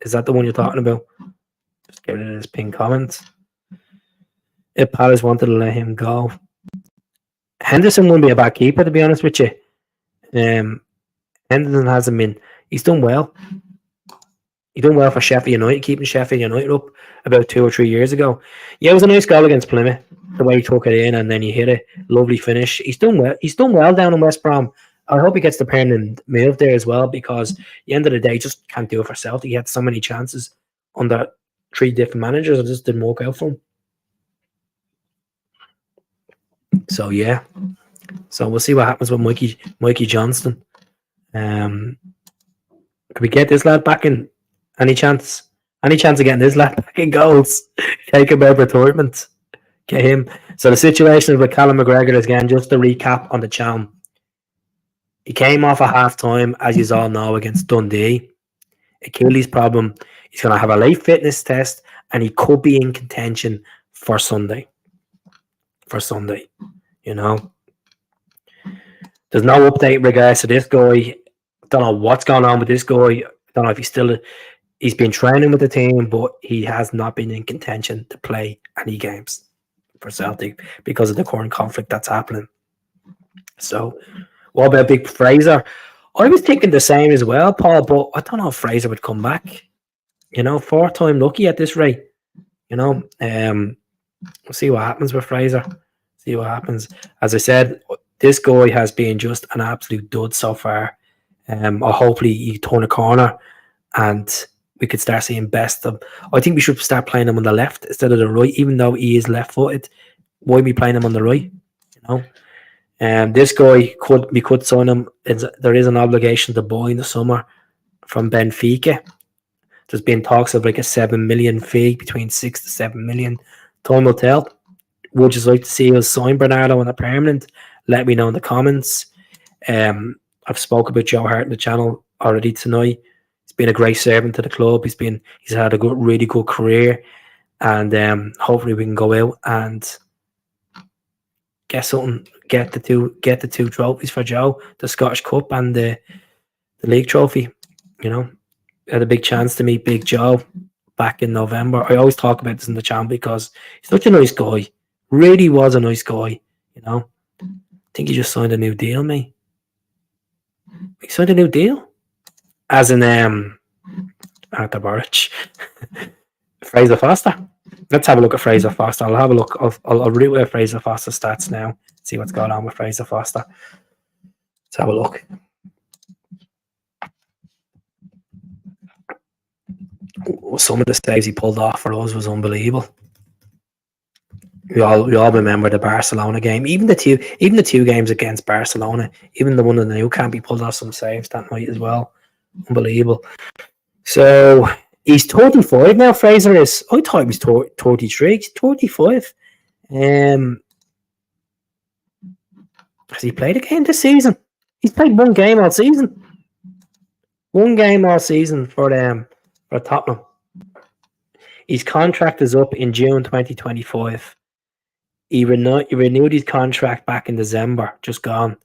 Speaker 1: Is that the one you're talking about? Just give it this pin comment. If Palace wanted to let him go, Henderson wouldn't be a bad keeper, to be honest with you. Henderson hasn't been. He's done well. He done well for Sheffield United, keeping Sheffield United up about 2 or 3 years ago. Yeah, it was a nice goal against Plymouth, the way he took it in and then he hit it. Lovely finish. He's done well. He's done well down in West Brom. I hope he gets the permanent move there as well, because at the end of the day, he just can't do it for Celtic. He had so many chances under 3 different managers, it just didn't work out for him. So yeah, so we'll see what happens with Mikey Johnston. Could we get this lad back in? Any chance? Any chance of getting this lad back in goals? Take him out of retirement. Get him. So the situation with Callum McGregor is, again, just to recap on the channel. He came off at half time, as you all know, against Dundee. Achilles problem. He's going to have a late fitness test, and he could be in contention for Sunday. You know. There's no update in regards to this guy. Don't know what's going on with this guy. Don't know if he's been training with the team, but he has not been in contention to play any games for Celtic because of the current conflict that's happening. So, what about Big Fraser? I was thinking the same as well, Paul, but I don't know if Fraser would come back. You know, 4-time lucky at this rate. You know, we'll see what happens with Fraser. See what happens. As I said, this guy has been just an absolute dud so far. Hopefully he turn a corner and we could start seeing best of. I think we should start playing him on the left instead of the right, even though he is left-footed. Why be playing him on the right? You know, this guy we could sign him. There is an obligation to buy in the summer from Benfica. There's been talks of like a 7 million fee, between 6 to 7 million. Time will tell. Would you like to see us sign Bernardo on a permanent? Let me know in the comments. I've spoke about Joe Hart in the channel already tonight. He's been a great servant to the club. He's had a really good career, and hopefully we can go out and get something. Get the two trophies for Joe: the Scottish Cup and the league trophy. You know, had a big chance to meet Big Joe back in November. I always talk about this in the channel because he's such a nice guy. Really was a nice guy. You know, I think he just signed a new deal, mate. He signed a new deal, as in Arthur Burridge. Fraser Foster. Let's have a look at Fraser Foster. I'll have a look. I'll root out Fraser Foster's stats now. See what's going on with Fraser Foster. Let's have a look. Some of the saves he pulled off for us was unbelievable. We all remember the Barcelona game, even the two games against Barcelona, even the one in the Nou Camp, he pulled off some saves that night as well. Unbelievable. So he's 35 now. Fraser is. I thought he was 33. He's 35. Has he played a game this season? He's played one game all season. One game all season for Tottenham. His contract is up in June 2025. He renewed his contract back in December, just gone.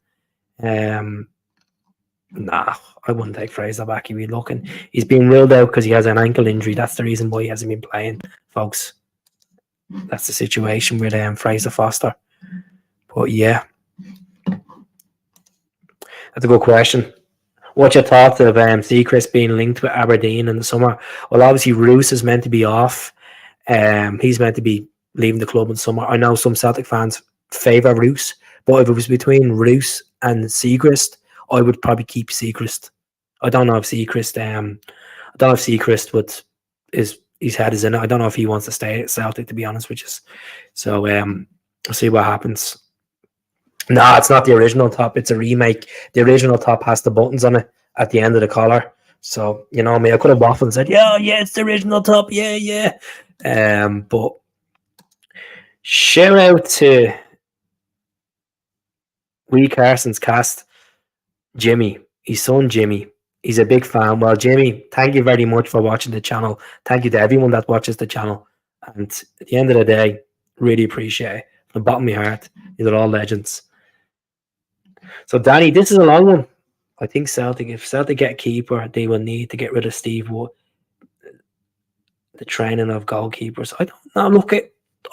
Speaker 1: Nah, I wouldn't take Fraser back. He'd be looking. He's been ruled out because he has an ankle injury. That's the reason why he hasn't been playing, folks. That's the situation with Fraser Foster. But yeah, that's a good question. What's your thoughts of Seacrest being linked with Aberdeen in the summer? Well, obviously Roos is meant to be off. He's meant to be leaving the club in summer. I know some Celtic fans favour Roos, but if it was between Roos and Seacrest, I would probably keep Seacrest. I don't know if Seacrest his head is in it. I don't know if he wants to stay at Celtic, to be honest with you. So we'll see what happens. No, it's not the original top. It's a remake. The original top has the buttons on it at the end of the collar. So, you know me, I could have waffled and said, yeah, it's the original top. Yeah. But shout out to Wee Carson's cast, Jimmy, his son Jimmy. He's a big fan. Well, Jimmy, thank you very much for watching the channel. Thank you to everyone that watches the channel. And at the end of the day, really appreciate it. From the bottom of my heart, these are all legends. So, Danny, this is a long one. I think if Celtic get a keeper, they will need to get rid of Steve Wood. The training of goalkeepers. I don't know. Look, I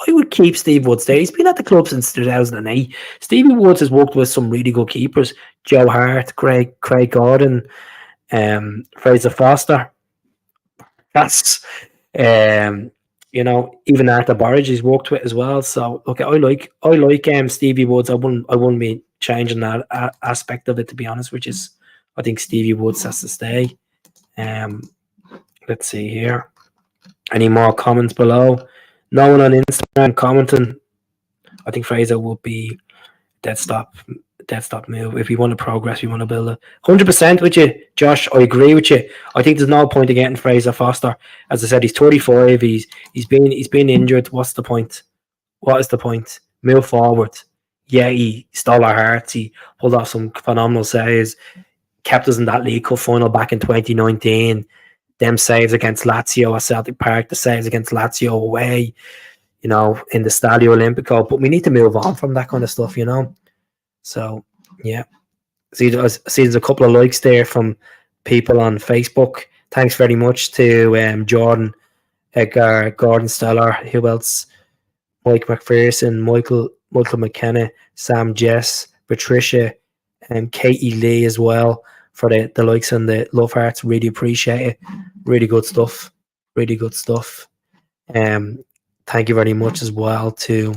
Speaker 1: would keep Steve Woods there. He's been at the club since 2008. Stevie Woods has worked with some really good keepers. Joe Hart, Craig Gordon, Fraser Foster. That's, even Arthur Burridge he's worked with as well. So, look, I like Stevie Woods. I wouldn't be changing that aspect of it, to be honest, which is I think Stevie Woods has to stay. Let's see here. Any more comments below? No one on Instagram commenting. I think Fraser would be dead stop move. If we want to progress, we want to build it. 100% with you, Josh. I agree with you. I think there's no point in getting Fraser Foster. As I said, he's 35. He's been injured. What's the point? What is the point? Move forward. Yeah, he stole our hearts. He pulled off some phenomenal saves. Kept us in that League Cup final back in 2019. Them saves against Lazio at Celtic Park. The saves against Lazio away. In the Stadio Olimpico. But we need to move on from that kind of stuff. So yeah. See, there's a couple of likes there from people on Facebook. Thanks very much to Jordan, Edgar, Gordon Stellar, who else? Mike McPherson, Michael McKenna, Sam Jess, Patricia, and Katie Lee as well for the likes and the love hearts. Really appreciate it. Really good stuff. Really good stuff. Thank you very much as well to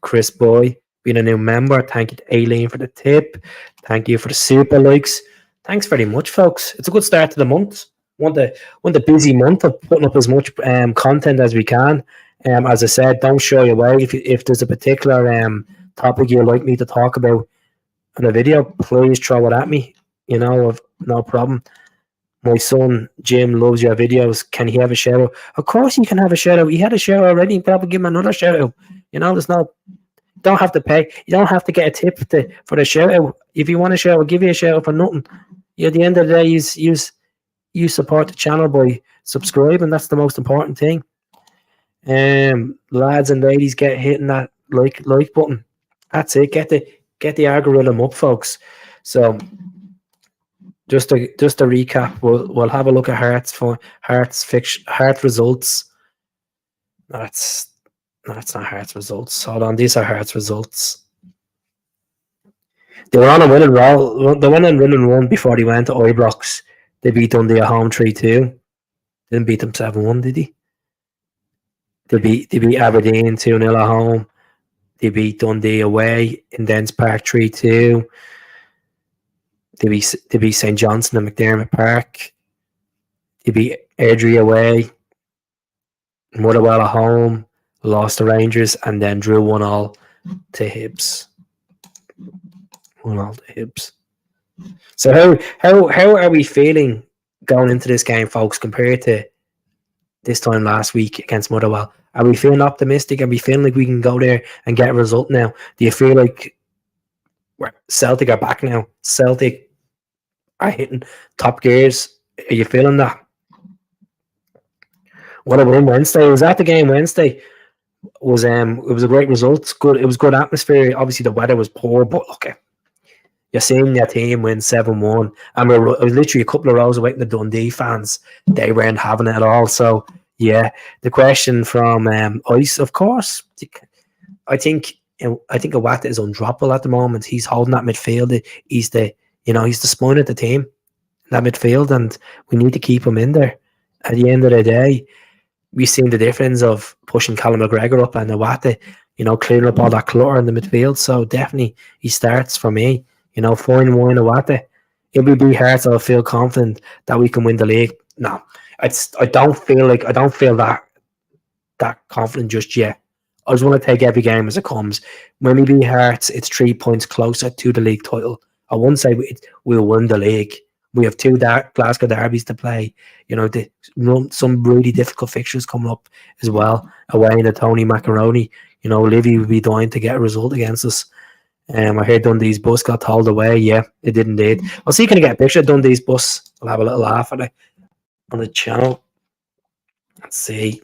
Speaker 1: Chris Boy being a new member. Thank you to Aileen for the tip. Thank you for the super likes. Thanks very much, folks. It's a good start to the month. Want the busy month of putting up as much content as we can. As I said, don't shy away. If there's a particular topic you'd like me to talk about in a video, please throw it at me. Of no problem. My son Jim loves your videos. Can he have a shout out? Of course he can have a shout out. He had a shout out already. Probably give him another shout out. There's no. You don't have to pay. You don't have to get a tip for the shout out. If you want a shout out, I'll give you a shout out for nothing. At the end of the day, you support the channel by subscribing. That's the most important thing. Lads and ladies, get hitting that like button. That's it. Get the algorithm up, folks. So just to recap, we'll have a look at Hearts results. No, it's not Hearts results. Hold on, these are Hearts results. They were on a winning roll. They went on winning run before they went to Ibrox. They beat Dundee at home 3-2. Didn't beat them 7-1, did he? They beat Aberdeen 2-0 at home. They beat Dundee away in Dens Park 3-2. They beat St Johnstone at McDermott Park. They beat Airdrie away. Motherwell at home. Lost to Rangers and then drew 1-1 to Hibs. 1-1 to Hibs. So how are we feeling going into this game, folks, compared to this time last week against Motherwell? Are we feeling optimistic? Are we feeling like we can go there and get a result now? Do you feel like Celtic are back now? Celtic are hitting top gears. Are you feeling that? What a win Wednesday. It was at the game Wednesday. It was a great result. It was good atmosphere. Obviously the weather was poor, but okay. You're seeing your team win 7-1. And I was literally a couple of rows away from the Dundee fans. They weren't having it at all. So yeah, the question from Ice, of course. I think Iwata is undroppable at the moment. He's holding that midfield. He's the spine of the team, that midfield, and we need to keep him in there. At the end of the day, we've seen the difference of pushing Callum McGregor up and Iwata, clearing up all that clutter in the midfield. So definitely he starts for me. Fine wine Iwata. It will be hard, so I feel confident that we can win the league. No, I don't feel that confident just yet. I just want to take every game as it comes. When we beat Hearts, it's 3 points closer to the league title. I won't say we'll win the league. We have two Glasgow derbies to play. Some really difficult fixtures coming up as well. Away in the Tony Macaroni. Livy would be dying to get a result against us. I heard Dundee's bus got hauled away. Yeah, it did indeed. I'll see, can I get a picture of Dundee's bus? I'll have a little laugh at it on the channel. Let's see.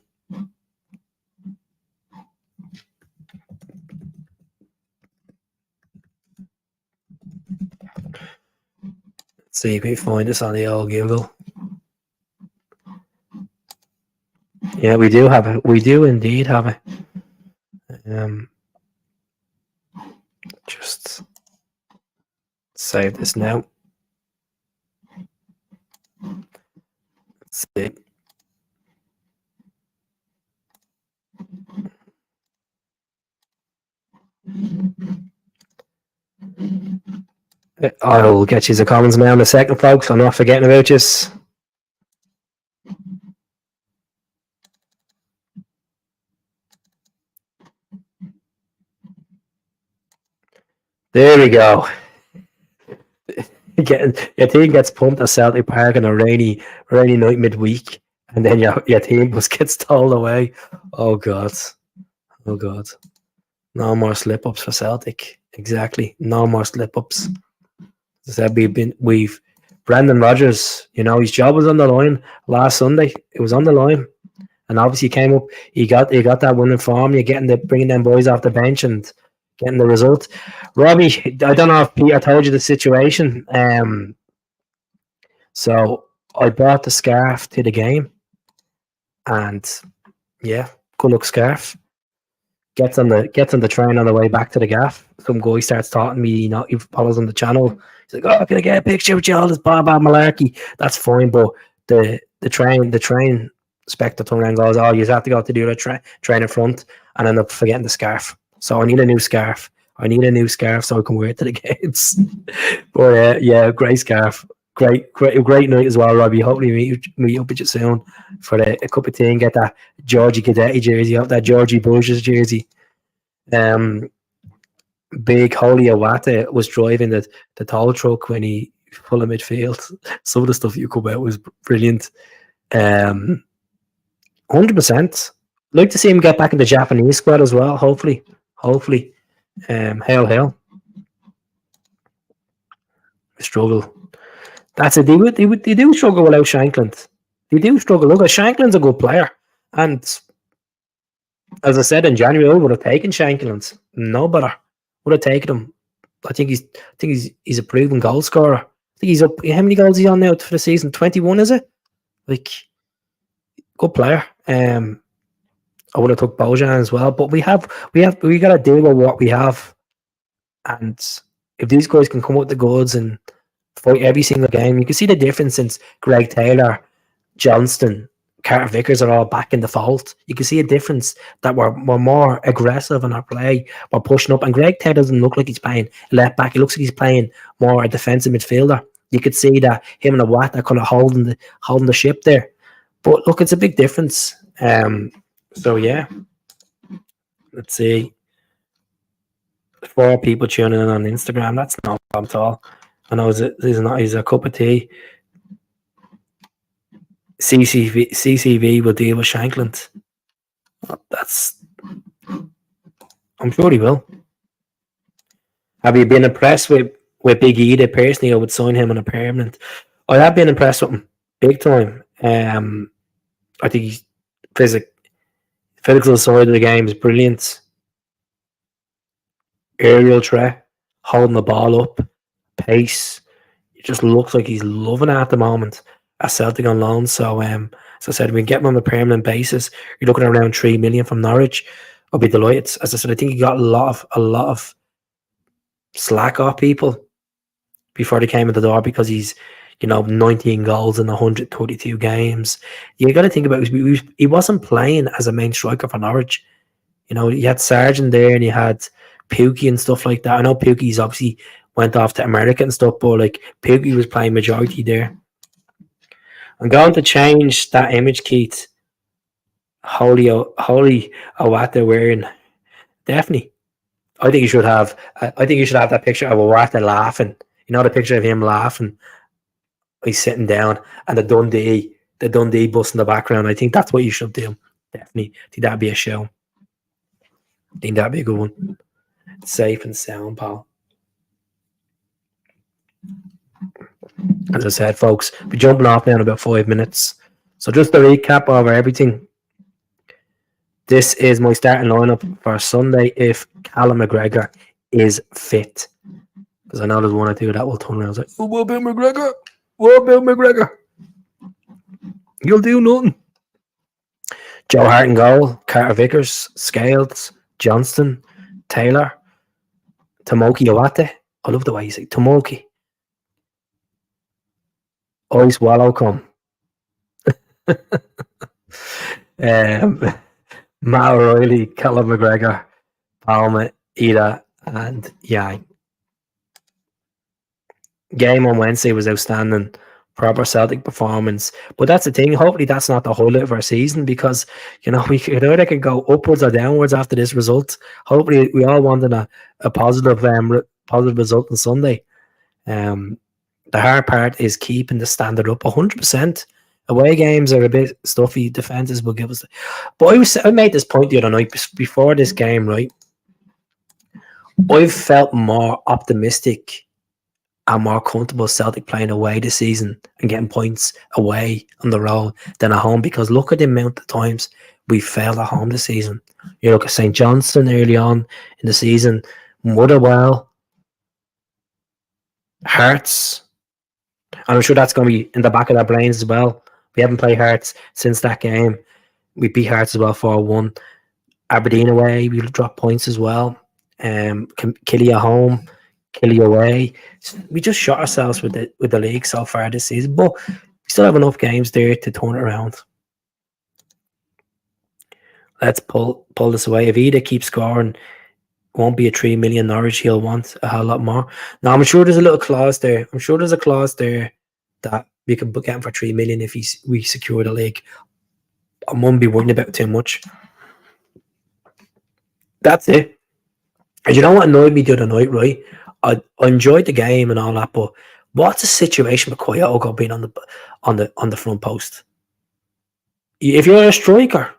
Speaker 1: Let's see if we find this on the old Google. Yeah, we do have it. We do indeed have it. Just save this now. Let's see. I'll get you the comments now in a second, folks. I'm not forgetting about you. There we go. Your team gets pumped at Celtic Park on a rainy night midweek, and then your team just gets told away. Oh god, oh god, no more slip ups for Celtic. Exactly, no more slip ups. As I said, we've Brendan Rodgers. You know his job was on the line last Sunday. It was on the line, and obviously he came up. He got that winning form. You're bringing them boys off the bench and getting the result. Robbie, I don't know if Peter told you the situation. So I bought the scarf to the game, and yeah, good luck scarf. Gets on the train on the way back to the gaff. Some guy starts talking to me. You know, he follows on the channel. He's like, "Oh, can I get a picture with you? All this bad malarkey." That's fine, but the train inspector turned around and goes, "Oh, you have to go to do the train in front," and end up forgetting the scarf. So I need a new scarf. So I can wear it to the games. But yeah, great scarf. Great night as well, Robbie. Hopefully meet up with you soon for a cup of tea and get that Georgie Cadetti jersey up, that Georgie Bush's jersey. Big Holy Awata was driving the toll truck when he full of midfield. Some of the stuff you come out was brilliant. 100%. Like to see him get back in the Japanese squad as well. Hopefully. Hail. Struggle. That's it. They do struggle without Shankland. They do struggle. Look, Shankland's a good player, and as I said in January, I would have taken Shankland. No better. Would have taken him. I think he's a proven goal scorer. I think he's up. How many goals is he on now for the season? 21, is it? Like, good player. I would have took Bojan as well, but we got to deal with what we have, and if these guys can come up with the goods and fight every single game, you can see the difference since Greg Taylor, Johnston, Carter Vickers are all back in the fold. You can see a difference that we're more aggressive in our play. We're pushing up, and Greg Taylor doesn't look like he's playing left back. It looks like he's playing more a defensive midfielder. You could see that him and the Watt are kind of holding the ship there. But look, it's a big difference. So yeah, let's see. 4 people tuning in on Instagram. That's no problem at all. I know he's a cup of tea. CCV will deal with Shankland. I'm sure he will. Have you been impressed with Big Eda? Personally, I would sign him on a permanent. I have been impressed with him big time. I think he's physical side of the game is brilliant. Aerial threat, holding the ball up, pace. It just looks like he's loving it at the moment at Celtic on loan. So, as I said, we can get him on a permanent basis. You're looking at around 3 million from Norwich. I'll be delighted. As I said, I think he got a lot of slack off people before they came in the door because he's 19 goals in 132 games. You got to think about it. He wasn't playing as a main striker for Norwich. You had Sargent there and you had Pukki and stuff like that. I know Pukki's obviously went off to America and stuff, but like Pukki was playing majority there. I'm going to change that image, Keith. Holy Awata wearing. Definitely. I think you should have that picture of Awata laughing. The picture of him laughing. He's sitting down and the Dundee bus in the background. I think that's what you should do. Definitely. I think that'd be a show. I think that'd be a good one. Safe and sound, pal. As I said, folks, we're jumping off now in about 5 minutes. So just a recap over everything. This is my starting lineup for Sunday if Callum McGregor is fit. Because I know there's one or two that will turn around and say, what about McGregor? What about McGregor? You'll do nothing. Joe Hart in goal, Carter Vickers, Scales, Johnston, Taylor, Tomoki Awate. I love the way you say Tomoki. Ice Wallow come. Matt O'Reilly, Callum McGregor, Palmer, Ida, and Yang. Game on Wednesday was outstanding. Proper Celtic performance. But that's the thing. Hopefully, that's not the highlight of our season because we they can go upwards or downwards after this result. Hopefully, we all wanted a positive positive result on Sunday. The hard part is keeping the standard up 100%. Away games are a bit stuffy. Defenses will give us. But I made this point the other night before this game, right? I've felt more optimistic and more comfortable Celtic playing away this season and getting points away on the road than at home because look at the amount of times we failed at home this season. You look at St. Johnstone early on in the season, Motherwell, Hearts, and I'm sure that's going to be in the back of their brains as well. We haven't played Hearts since that game. We beat Hearts as well 4-1. Aberdeen away, we'll drop points as well. Killie at home, Killie away. We just shot ourselves with the league so far this season, but we still have enough games there to turn it around. Let's pull this away. If Ida keeps scoring, won't be a 3 million Norwich. He'll want a whole lot more. Now, I'm sure there's a little clause there. I'm sure there's a clause there that we can get him for 3 million if we secure the league. I won't be worrying about it too much. That's it. And you know what annoyed me the other night, right? I enjoyed the game and all that, but what's the situation with Kyogo being on the front post? If you're a striker,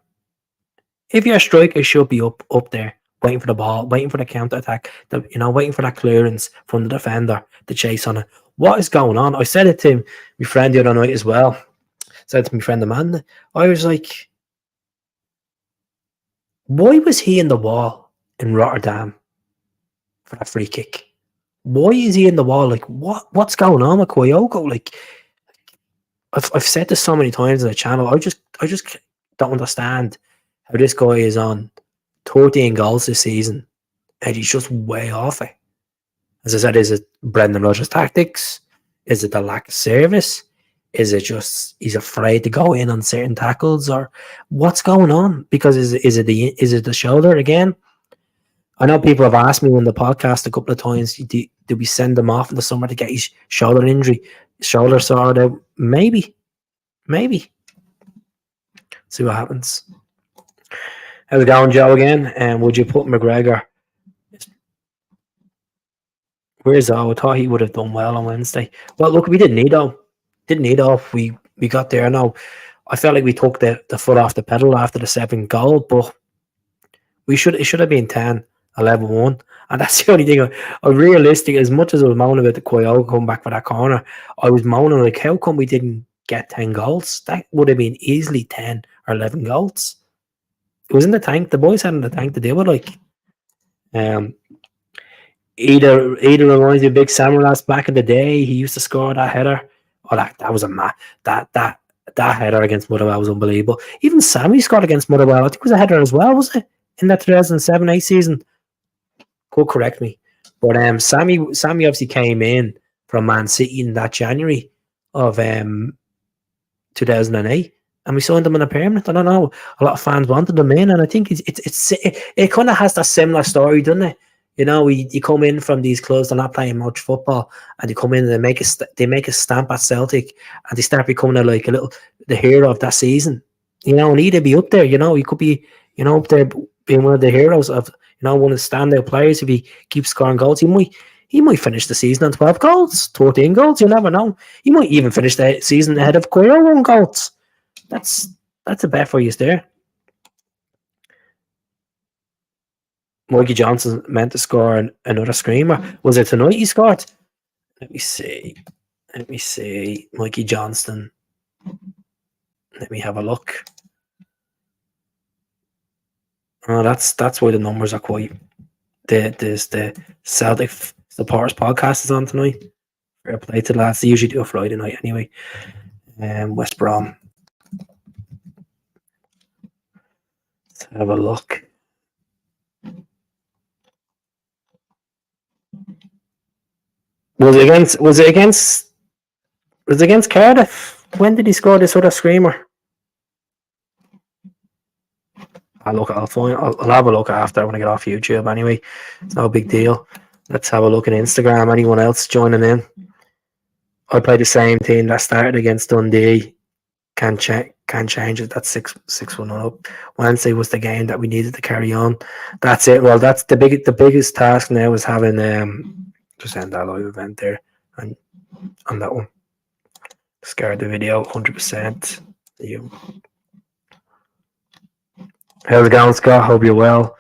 Speaker 1: you should be up there, waiting for the ball, waiting for the counter attack, waiting for that clearance from the defender to chase on it. What is going on? I said it to my friend the other night as well. Said to my friend Amanda, I was like, why was he in the wall in Rotterdam for that free kick? Why is he in the wall? Like, what's going on with Kyogo? Like, I've said this so many times on the channel. I just don't understand how this guy is on 13 goals this season and he's just way off it. As I said, is it Brendan Rodgers' tactics? Is it the lack of service? Is it just he's afraid to go in on certain tackles, or what's going on? Because is it the shoulder again? I know people have asked me on the podcast a couple of times, do we send him off in the summer to get his shoulder sorted out? Maybe. See what happens. How's it going, Joe, again? And would you put McGregor? Where's O? I thought he would have done well on Wednesday. Well, look, we didn't need O. We got there. No, I felt like we took the foot off the pedal after the 7th goal, but it should have been 10. 11-1, and that's the only thing I realistic. As much as I was moaning about the Kyogo coming back for that corner, I was moaning like, how come we didn't get 10 goals? That would have been easily 10 or 11 goals. It was in the tank. The boys had in the tank to deal with. Like, either reminds me of Big Samaras back in the day. He used to score that header. Oh, that was a that header against Motherwell was unbelievable. Even Sammy scored against Motherwell. I think it was a header as well, was it? In that 2007-8 season. Could correct me, but Sammy obviously came in from Man City in that January of 2008, and we signed him on a permanent. I don't know, a lot of fans wanted him in, and I think it kind of has that similar story, doesn't it? You come in from these clubs, they're not playing much football, and you come in and they make a stamp at Celtic, and they start becoming like the hero of that season. And he'd be up there. He could be up there being one of the heroes of. One of the standout players. If he keeps scoring goals, he might finish the season on 12 goals, 13 goals. You never know. He might even finish the season ahead of Kyogo on goals. That's a bet for you there. Mikey Johnson meant to score another screamer. Was it tonight he scored? Let me see. Mikey Johnston. Let me have a look. Oh, that's why the numbers are quite. There's the Celtic supporters podcast is on tonight. Fair play to the lads. They usually do a Friday night anyway. West Brom. Let's have a look. Was it against Cardiff? When did he score this other screamer? I'll have a look after when I get off YouTube anyway. It's no big deal. Let's have a look at Instagram. Anyone else joining in? I play the same team that started against Dundee. Can't change it. That's 6-1 up. Wednesday was the game that we needed to carry on. That's it. Well, that's the biggest task now is having just end that live event there and on that one. Scared the video 100%. You. How's it going, Scott? Hope you're well.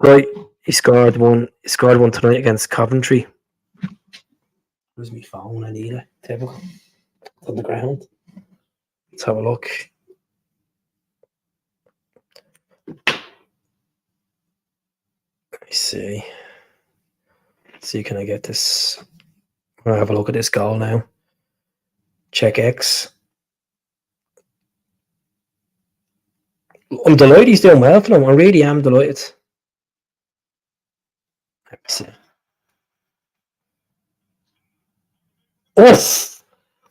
Speaker 1: Right, he scored one. He scored one tonight against Coventry. Where's my phone? I need it. Typical. It's on the ground. Let's have a look. Let me see. See, can I get this? I'll have a look at this goal now. Check X. I'm delighted he's doing well for them. I really am delighted. Let me see. Oh,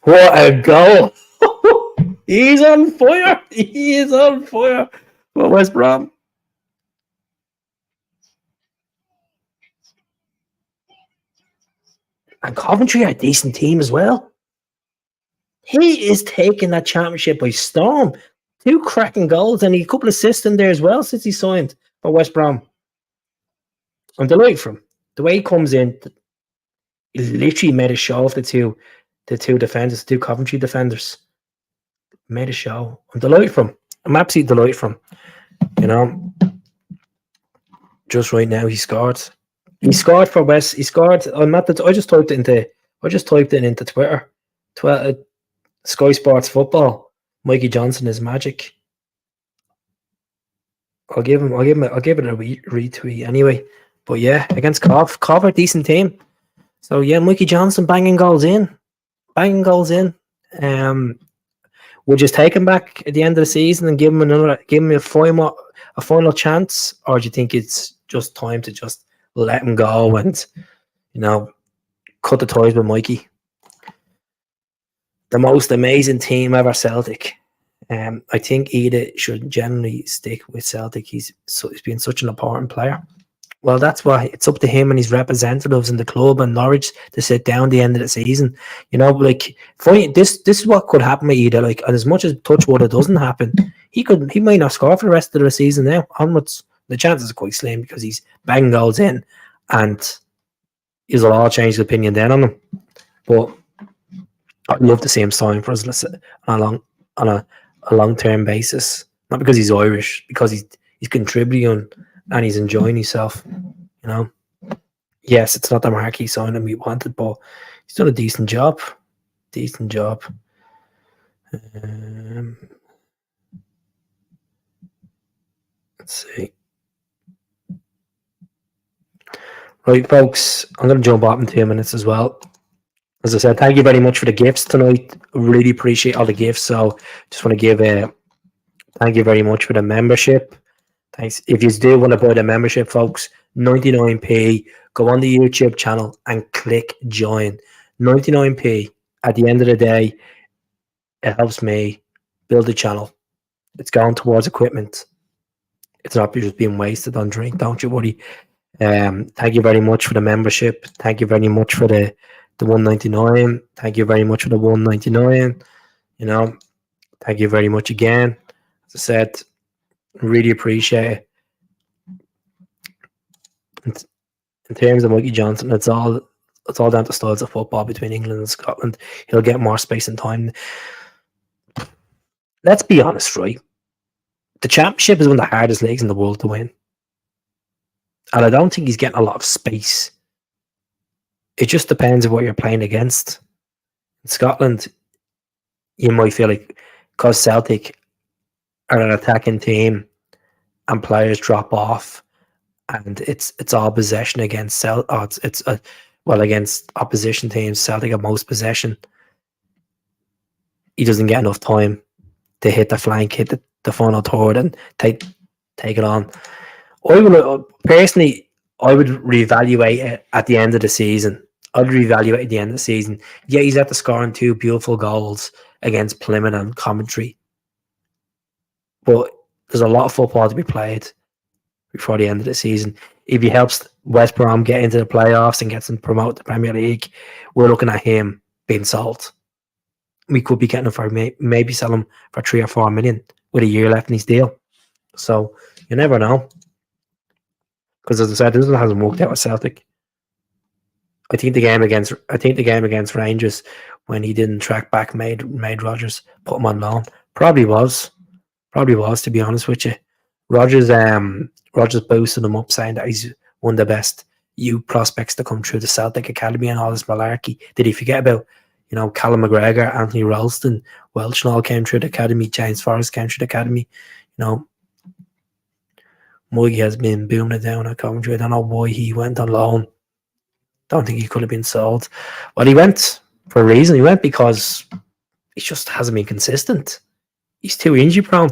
Speaker 1: what a goal! He's on fire! He is on fire! Well, West Brom. And Coventry are a decent team as well. He is taking that championship by storm. 2 cracking goals and a couple of assists in there as well since he signed for West Brom. I'm delighted for him. The way he comes in, he literally made a show of the two defenders, the 2 Coventry defenders. Made a show. I'm delighted for him. I'm absolutely delighted for him. You know, just right now he scored. He scored for West. He scored. I just typed it into Twitter. Sky Sports Football. Mikey Johnson is magic. I'll give it a retweet anyway. But yeah, against Cov a decent team. So yeah, Mikey Johnson banging goals in. Would you take him back at the end of the season and give him a final chance, or do you think it's just time to just let him go and cut the ties with Mikey? The most amazing team ever, Celtic. I think Ida should generally stick with Celtic. He's been such an important player. Well, that's why it's up to him and his representatives in the club and Norwich to sit down at the end of the season. This is what could happen with Ida. And as much as touch wood it doesn't happen, he might not score for the rest of the season now. Onwards, the chances are quite slim because he's banging goals in, and he'll all change his opinion then on him. But I'd love to see him sign for us on a long-term basis. Not because he's Irish, because he's contributing and he's enjoying himself. Yes, it's not the marquee signing we wanted, but he's done a decent job. Let's see. Right, folks, I'm going to jump up in 2 minutes as well. As I said, thank you very much for the gifts tonight. Really appreciate all the gifts. So just want to give thank you very much for the membership. Thanks. If you do want to buy the membership, folks, 99p, go on the YouTube channel and click join. 99p. At the end of the day, it helps me build the channel. It's going towards equipment. It's not just being wasted on drink. Don't you worry. Thank you very much for the membership. Thank you very much for the 199. Thank you very much for the 199. Thank you very much again. As I said, really appreciate it. In terms of Mikey Johnson, it's all down to styles of football between England and Scotland. He'll get more space and time. Let's be honest, right? The championship is one of the hardest leagues in the world to win. And I don't think he's getting a lot of space. It just depends on what you're playing against. In Scotland, you might feel like because Celtic are an attacking team and players drop off and it's all possession against against opposition teams. Celtic have most possession. He doesn't get enough time to hit the flank, hit the final third and take it on. I would reevaluate it at the end of the season. Yeah, he's after scoring 2 beautiful goals against Plymouth and Coventry. But there's a lot of football to be played before the end of the season. If he helps West Brom get into the playoffs and gets them promoted to the Premier League, we're looking at him being sold. We could be getting him for maybe sell him for 3 or 4 million with a year left in his deal. So you never know. Because as I said, this one hasn't worked out with Celtic. I think the game against Rangers, when he didn't track back, made Rodgers put him on loan. Probably was, to be honest with you. Rodgers boosted him up, saying that he's one of the best youth prospects to come through the Celtic Academy and all this malarkey. Did he forget about, Callum McGregor, Anthony Ralston, Welch and all came through the academy, James Forrest came through the academy, Muggy has been booming it down at Coventry. I don't know why he went on loan. Don't think he could have been sold. Well, he went for a reason. He went because he just hasn't been consistent. He's too injury prone,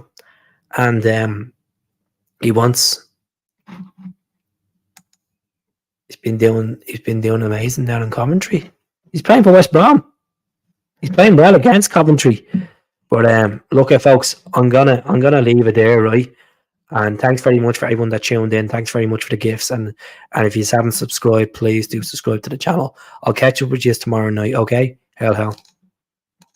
Speaker 1: and he's been doing amazing down in Coventry. He's playing for West Brom. He's playing well against Coventry. But look, folks, I'm gonna leave it there, right? And thanks very much for everyone that tuned in. Thanks very much for the gifts. And if you haven't subscribed, please do subscribe to the channel. I'll catch up with you tomorrow night, okay? Hell.